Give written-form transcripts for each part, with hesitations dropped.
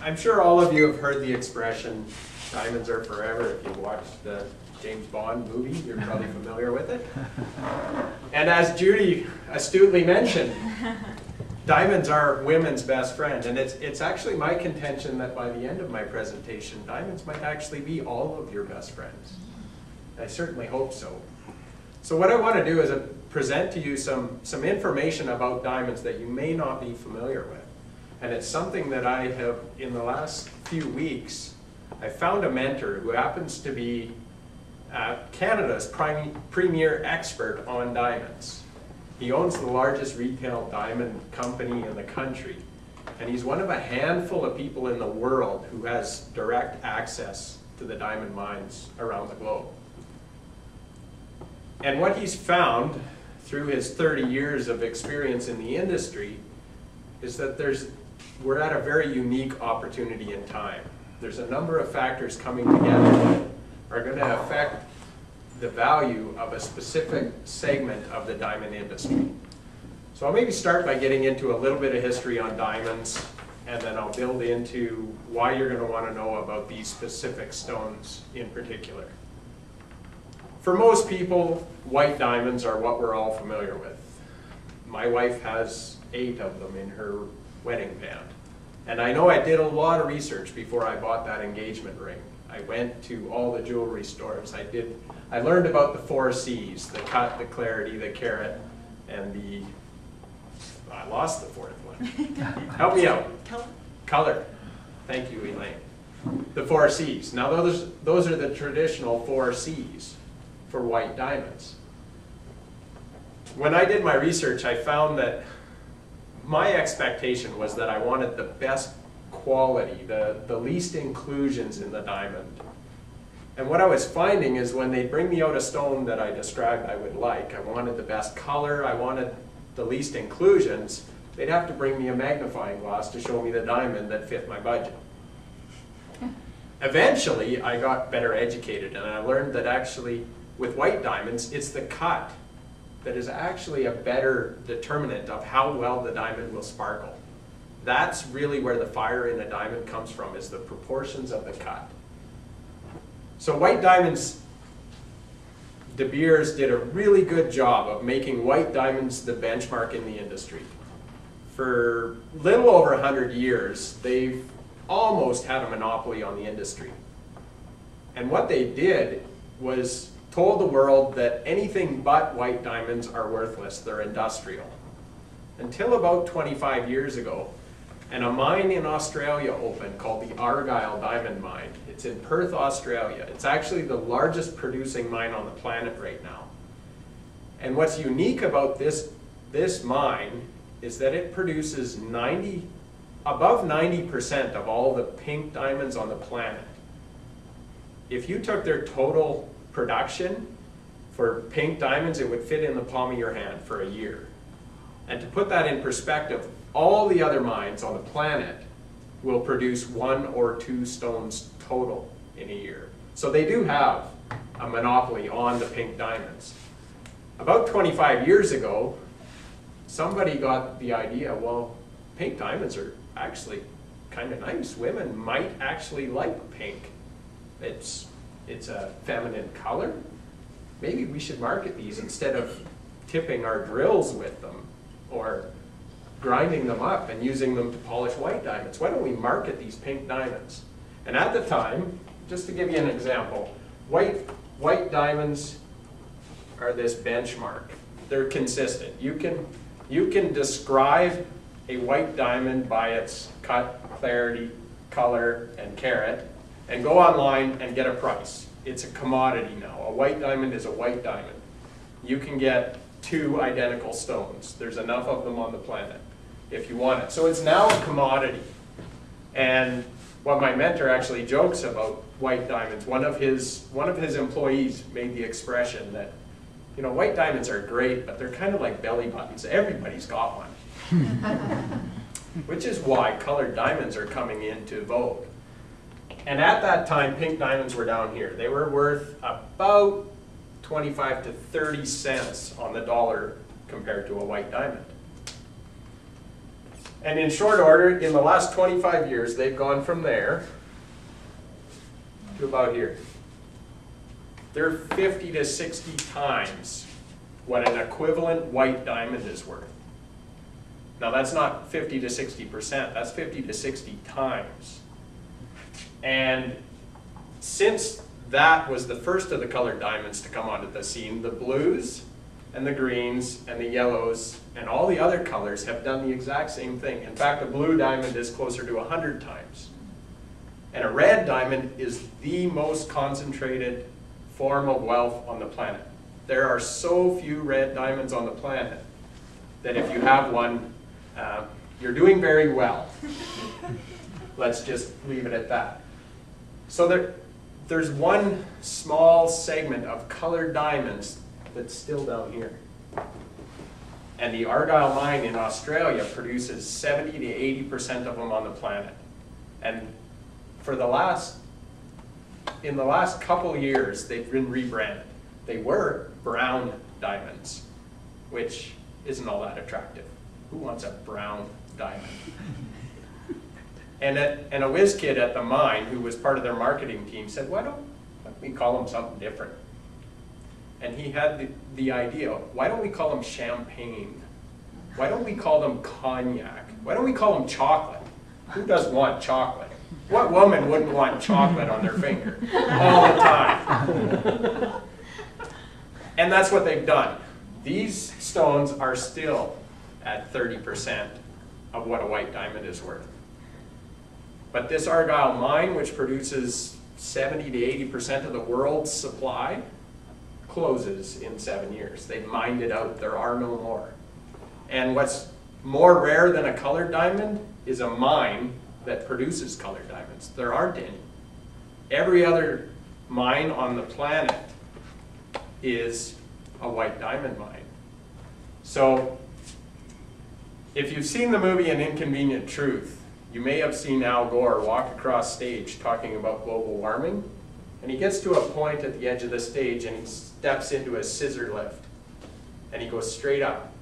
I'm sure all of you have heard the expression, diamonds are forever. If you've watched the James Bond movie, you're probably familiar with it. And as Judy astutely mentioned, diamonds are women's best friend. And it's actually my contention that by the end of my presentation, diamonds might actually be all of your best friends. I certainly hope so. So what I want to do is present to you some information about diamonds that you may not be familiar with. And it's something that I have, in the last few weeks, I found a mentor who happens to be Canada's premier expert on diamonds. He owns the largest retail diamond company in the country. And he's one of a handful of people in the world who has direct access to the diamond mines around the globe. And what he's found through his 30 years of experience in the industry is that we're at a very unique opportunity in time. There's a number of factors coming together that are going to affect the value of a specific segment of the diamond industry. So I'll maybe start by getting into a little bit of history on diamonds, and then I'll build into why you're going to want to know about these specific stones in particular. For most people, white diamonds are what we're all familiar with. My wife has 8 of them in her wedding band. And I know I did a lot of research before I bought that engagement ring. I went to all the jewelry stores. I learned about the 4 C's, the cut, the clarity, the carat, and I lost the 4th one. Help me out. Color. Color. Thank you, Elaine. The 4 C's. Now those are the traditional 4 C's for white diamonds. When I did my research, I found that my expectation was that I wanted the best quality, the least inclusions in the diamond. And what I was finding is when they bring me out a stone that I described I would like, I wanted the best color, I wanted the least inclusions, they'd have to bring me a magnifying glass to show me the diamond that fit my budget. Eventually, I got better educated and I learned that actually with white diamonds, it's the cut that is actually a better determinant of how well the diamond will sparkle. That's really where the fire in a diamond comes from, is the proportions of the cut. So white diamonds, De Beers did a really good job of making white diamonds the benchmark in the industry. For little over 100 years, they've almost had a monopoly on the industry. And what they did was told the world that anything but white diamonds are worthless, they're industrial. Until about 25 years ago, and a mine in Australia opened called the Argyle Diamond Mine. It's in Perth, Australia. It's actually the largest producing mine on the planet right now. And what's unique about this mine is that it produces above 90% of all the pink diamonds on the planet. If you took their total production for pink diamonds, it would fit in the palm of your hand for a year. And to put that in perspective, all the other mines on the planet will produce 1 or 2 stones total in a year. So they do have a monopoly on the pink diamonds. About 25 years ago, somebody got the idea, well, pink diamonds are actually kind of nice. Women might actually like pink. It's a feminine color. Maybe we should market these instead of tipping our drills with them or grinding them up and using them to polish white diamonds. Why don't we market these pink diamonds? And at the time, just to give you an example, white diamonds are this benchmark. They're consistent. You can describe a white diamond by its cut, clarity, color, and carat, and go online and get a price. It's a commodity now. A white diamond is a white diamond. You can get 2 identical stones. There's enough of them on the planet if you want it. So it's now a commodity. And what my mentor actually jokes about white diamonds, one of his employees made the expression that, you know, white diamonds are great, but they're kind of like belly buttons. Everybody's got one. Which is why colored diamonds are coming into vogue. And at that time, pink diamonds were down here. They were worth about 25 to 30 cents on the dollar compared to a white diamond. And in short order, in the last 25 years, they've gone from there to about here. They're 50 to 60 times what an equivalent white diamond is worth. Now that's not 50 to 60%, that's 50 to 60 times. And since that was the first of the colored diamonds to come onto the scene, the blues and the greens and the yellows and all the other colors have done the exact same thing. In fact, a blue diamond is closer to 100 times. And a red diamond is the most concentrated form of wealth on the planet. There are so few red diamonds on the planet that if you have one, you're doing very well. Let's just leave it at that. So there's one small segment of colored diamonds that's still down here. And the Argyle mine in Australia produces 70 to 80% of them on the planet. And in the last couple years, they've been rebranded. They were brown diamonds, which isn't all that attractive. Who wants a brown diamond? And a whiz kid at the mine, who was part of their marketing team, said, why don't we call them something different? And he had the idea, why don't we call them champagne? Why don't we call them cognac? Why don't we call them chocolate? Who doesn't want chocolate? What woman wouldn't want chocolate on their finger all the time? And that's what they've done. These stones are still at 30% of what a white diamond is worth. But this Argyle mine, which produces 70 to 80% of the world's supply, closes in 7 years. They've mined it out. There are no more. And what's more rare than a colored diamond is a mine that produces colored diamonds. There aren't any. Every other mine on the planet is a white diamond mine. So if you've seen the movie An Inconvenient Truth, you may have seen Al Gore walk across stage talking about global warming, and he gets to a point at the edge of the stage and he steps into a scissor lift and he goes straight up.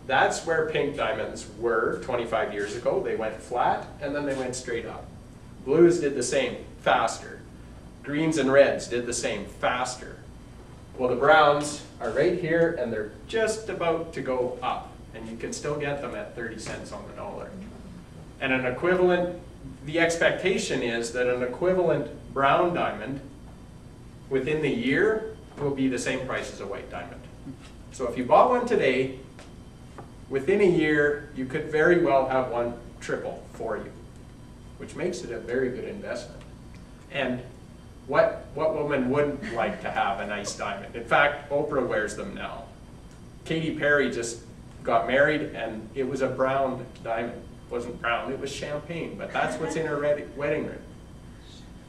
That's where pink diamonds were 25 years ago. They went flat and then they went straight up. Blues did the same, faster. Greens and reds did the same, faster. Well, the browns are right here and they're just about to go up, and you can still get them at 30 cents on the dollar. And an equivalent, the expectation is that an equivalent brown diamond within the year will be the same price as a white diamond. So if you bought one today, within a year, you could very well have one triple for you, which makes it a very good investment. And what woman wouldn't like to have a nice diamond? In fact, Oprah wears them now. Katy Perry just got married and it was a brown diamond. It wasn't brown, it was champagne, but that's what's in her wedding ring.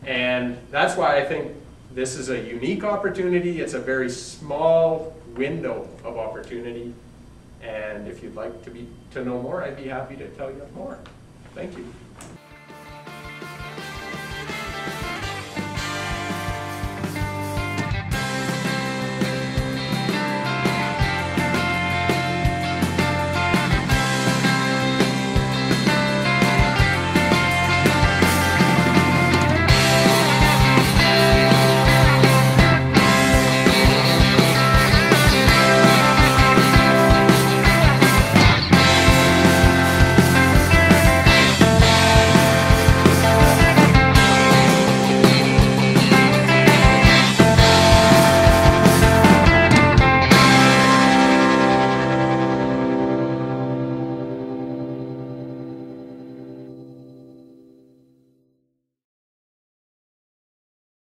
And that's why I think this is a unique opportunity. It's a very small window of opportunity. And if you'd like to know more, I'd be happy to tell you more. Thank you.